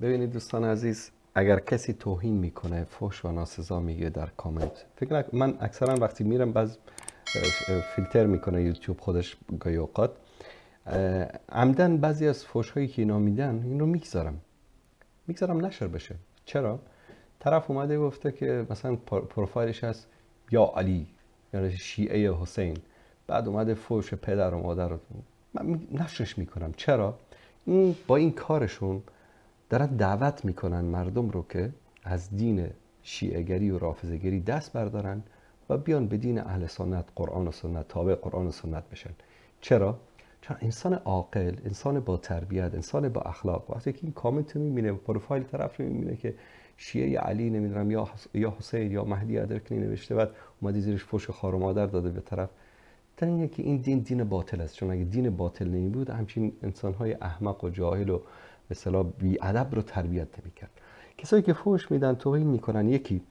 ببینید دوستان عزیز، اگر کسی توهین میکنه، فحش و ناسزا میگه در کامنت، من اکثرا وقتی میرم باز فیلتر میکنه یوتیوب خودش گاهی اوقات، عمدن بعضی از فحش هایی که اینا میدن این رو میگذارم نشر بشه. چرا؟ طرف اومده گفته که مثلا پروفایلش هست یا علی یا شیعه حسین، بعد اومده فحش پدر و مادر رو من نشرش میکنم. چرا؟ این با این کارشون دارن دعوت میکنن مردم رو که از دین شیعه‌گری و رافضه‌گری دست بردارن و بیان به دین اهل سنت، قرآن و سنت، تابع قرآن و سنت بشن. چرا؟ چون انسان عاقل، انسان با تربیت، انسان با اخلاق وقتی که این کامنت میبینه، پروفایل طرف رو میبینه که شیعه علی نمیدونم یا حسین یا مهدی ادرکنی نوشته، بعد اومده زیرش فحش خار و مادر داده به طرف، در اینه که این دین باطل است. چون اگه دین باطل نمی بود همچین انسان‌های احمق و جاهل و به اصطلاح بی‌ادب رو تربیت نمی‌کرد. کسایی که فحش میدن، توهین میکنن، یکی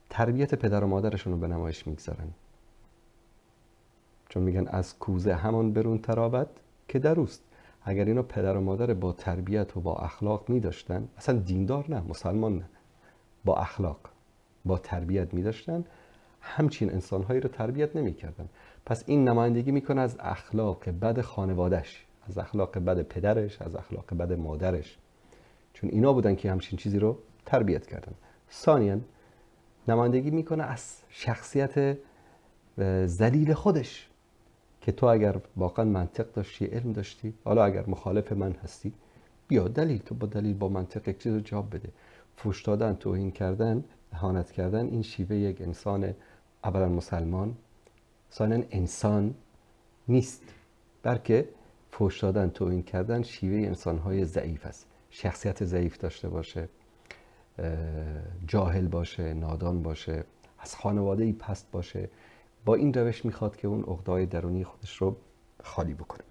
تربیت پدر و مادرشون رو به نمایش میگذارن، چون میگن از کوزه همان برون ترابت که دروست. اگر اینا پدر و مادر با تربیت و با اخلاق میداشتن، اصلا دیندار نه، مسلمان نه، با اخلاق با تربیت میداشتن، همچین انسانهایی رو تربیت نمیکردن. پس این نمایندگی میکنه از اخلاق بد خانوادهش، از اخلاق بد پدرش، از اخلاق بد مادرش، چون اینا بودن که همچین چیزی رو تربیت کردن. ثانیاً نمایندگی میکنه از شخصیت ذلیل خودش، که تو اگر واقعا منطق داشتی، علم داشتی، حالا اگر مخالف من هستی بیا دلیل، تو با دلیل با منطق یک چیز رو جواب بده. فحش دادن، توهین کردن، اهانت کردن، این شیوه یک انسان اولا مسلمان، ثانیاً انسان نیست، بلکه فحش دادن، توهین کردن شیوه انسان‌های ضعیف است. شخصیت ضعیف داشته باشه، جاهل باشه، نادان باشه، از خانواده‌ای پست باشه، با این روش میخواد که اون عقده‌های درونی خودش رو خالی بکنه.